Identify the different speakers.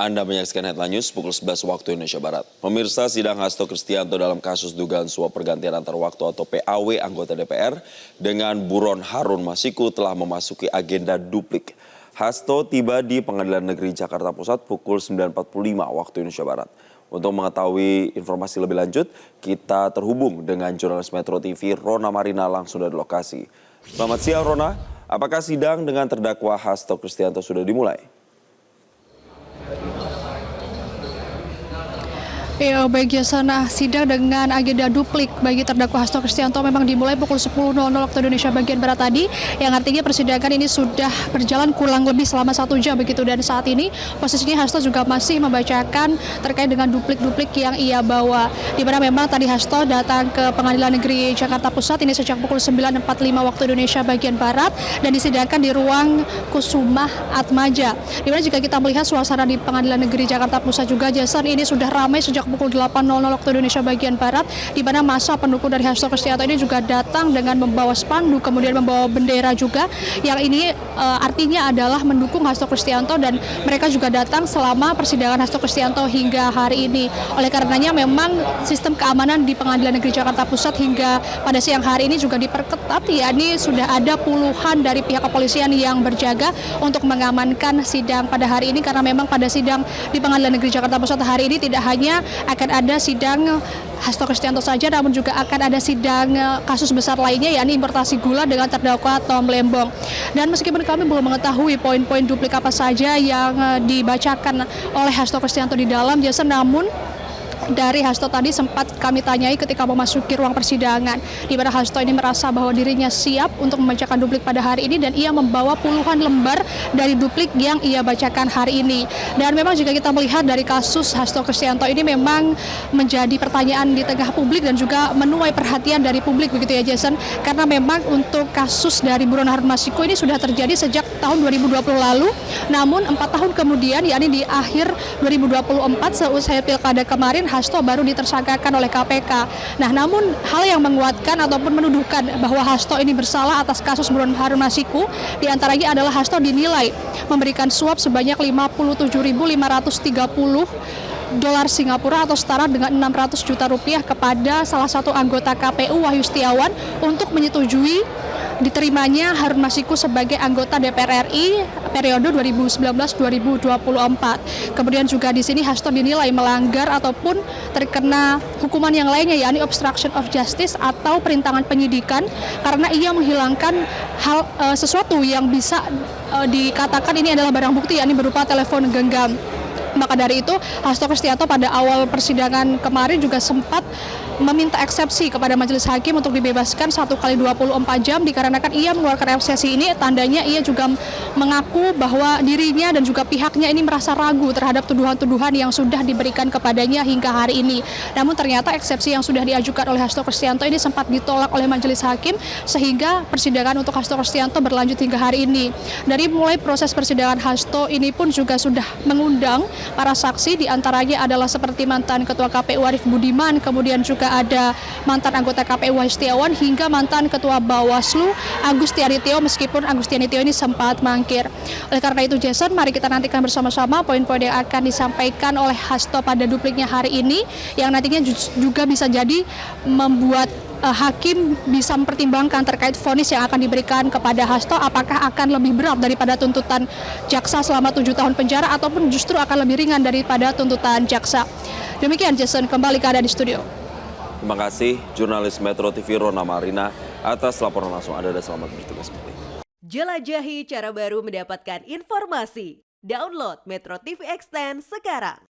Speaker 1: Anda menyaksikan Headline News pukul 11 waktu Indonesia Barat. Pemirsa, sidang Hasto Kristianto dalam kasus dugaan suap pergantian antar waktu atau PAW anggota DPR dengan buron Harun Masiku telah memasuki agenda duplik. Hasto tiba di Pengadilan Negeri Jakarta Pusat pukul 9.45 waktu Indonesia Barat. Untuk mengetahui informasi lebih lanjut, kita terhubung dengan jurnalis Metro TV Rona Marina langsung dari lokasi. Selamat siang Rona, apakah sidang dengan terdakwa Hasto Kristianto sudah dimulai?
Speaker 2: Ya, baik Jasana, sidang dengan agenda duplik bagi terdakwa Hasto Kristianto memang dimulai pukul 10.00 waktu Indonesia bagian Barat tadi, yang artinya persidangan ini sudah berjalan kurang lebih selama 1 jam begitu, dan saat ini posisinya Hasto juga masih membacakan terkait dengan duplik-duplik yang ia bawa, di mana memang tadi Hasto datang ke Pengadilan Negeri Jakarta Pusat ini sejak pukul 9.45 waktu Indonesia bagian Barat dan disidangkan di ruang Kusuma Atmaja, di mana jika kita melihat suasana di Pengadilan Negeri Jakarta Pusat juga Jason ini sudah ramai sejak pukul 8.00 waktu Indonesia bagian Barat, di mana masa pendukung dari Hasto Kristianto ini juga datang dengan membawa spanduk, kemudian membawa bendera juga, yang ini artinya adalah mendukung Hasto Kristianto, dan mereka juga datang selama persidangan Hasto Kristianto hingga hari ini. Oleh karenanya memang sistem keamanan di Pengadilan Negeri Jakarta Pusat hingga pada siang hari ini juga diperketat, yakni sudah ada puluhan dari pihak kepolisian yang berjaga untuk mengamankan sidang pada hari ini, karena memang pada sidang di Pengadilan Negeri Jakarta Pusat hari ini tidak hanya akan ada sidang Hasto Kristianto saja, namun juga akan ada sidang kasus besar lainnya, yakni importasi gula dengan terdakwa Tom Lembong. Dan meskipun kami belum mengetahui poin-poin duplik apa saja yang dibacakan oleh Hasto Kristianto di dalam jasa, namun dari Hasto tadi sempat kami tanyai ketika memasuki ruang persidangan, di mana Hasto ini merasa bahwa dirinya siap untuk membacakan duplik pada hari ini, dan ia membawa puluhan lembar dari duplik yang ia bacakan hari ini. Dan memang jika kita melihat dari kasus Hasto Kristianto ini memang menjadi pertanyaan di tengah publik dan juga menuai perhatian dari publik begitu ya Jason, karena memang untuk kasus dari buron Harun Masiku ini sudah terjadi sejak tahun 2020 lalu, namun 4 tahun kemudian, yakni di akhir 2024 seusai pilkada kemarin, Hasto baru ditersangkakan oleh KPK. Nah, namun hal yang menguatkan ataupun menuduhkan bahwa Hasto ini bersalah atas kasus buron Harun Masiku diantaranya adalah Hasto dinilai memberikan suap sebanyak 57.530 dolar Singapura atau setara dengan 600 juta rupiah kepada salah satu anggota KPU Wahyu Setiawan untuk menyetujui diterimanya Harun Masiku sebagai anggota DPR RI periode 2019-2024. Kemudian juga di sini Hasto dinilai melanggar ataupun terkena hukuman yang lainnya, yakni obstruction of justice atau perintangan penyidikan, karena ia menghilangkan sesuatu yang bisa dikatakan ini adalah barang bukti, yakni berupa telepon genggam. Maka dari itu Hasto Kristianto pada awal persidangan kemarin juga sempat meminta eksepsi kepada majelis hakim untuk dibebaskan 1 kali 24 jam, dikarenakan ia mengeluarkan eksepsi ini tandanya ia juga mengaku bahwa dirinya dan juga pihaknya ini merasa ragu terhadap tuduhan-tuduhan yang sudah diberikan kepadanya hingga hari ini. Namun ternyata eksepsi yang sudah diajukan oleh Hasto Kristianto ini sempat ditolak oleh majelis hakim, sehingga persidangan untuk Hasto Kristianto berlanjut hingga hari ini. Dari mulai proses persidangan Hasto ini pun juga sudah mengundang para saksi, diantaranya adalah seperti mantan Ketua KPU Arief Budiman, kemudian juga ada mantan anggota KPU Wahyu Setiawan, hingga mantan Ketua Bawaslu Agus Tianitio, meskipun Agus Tianitio ini sempat mangkir. Oleh karena itu Jason, mari kita nantikan bersama-sama poin-poin yang akan disampaikan oleh Hasto pada dupliknya hari ini, yang nantinya juga bisa jadi membuat hakim bisa mempertimbangkan terkait vonis yang akan diberikan kepada Hasto, apakah akan lebih berat daripada tuntutan jaksa selama 7 tahun penjara ataupun justru akan lebih ringan daripada tuntutan jaksa. Demikian Jason, kembali ke Anda di studio.
Speaker 1: Terima kasih jurnalis Metro TV Rona Marina atas laporan langsung Anda, dan selamat bertugas kembali.
Speaker 3: Jelajahi cara baru mendapatkan informasi. Download Metro TV Extend sekarang.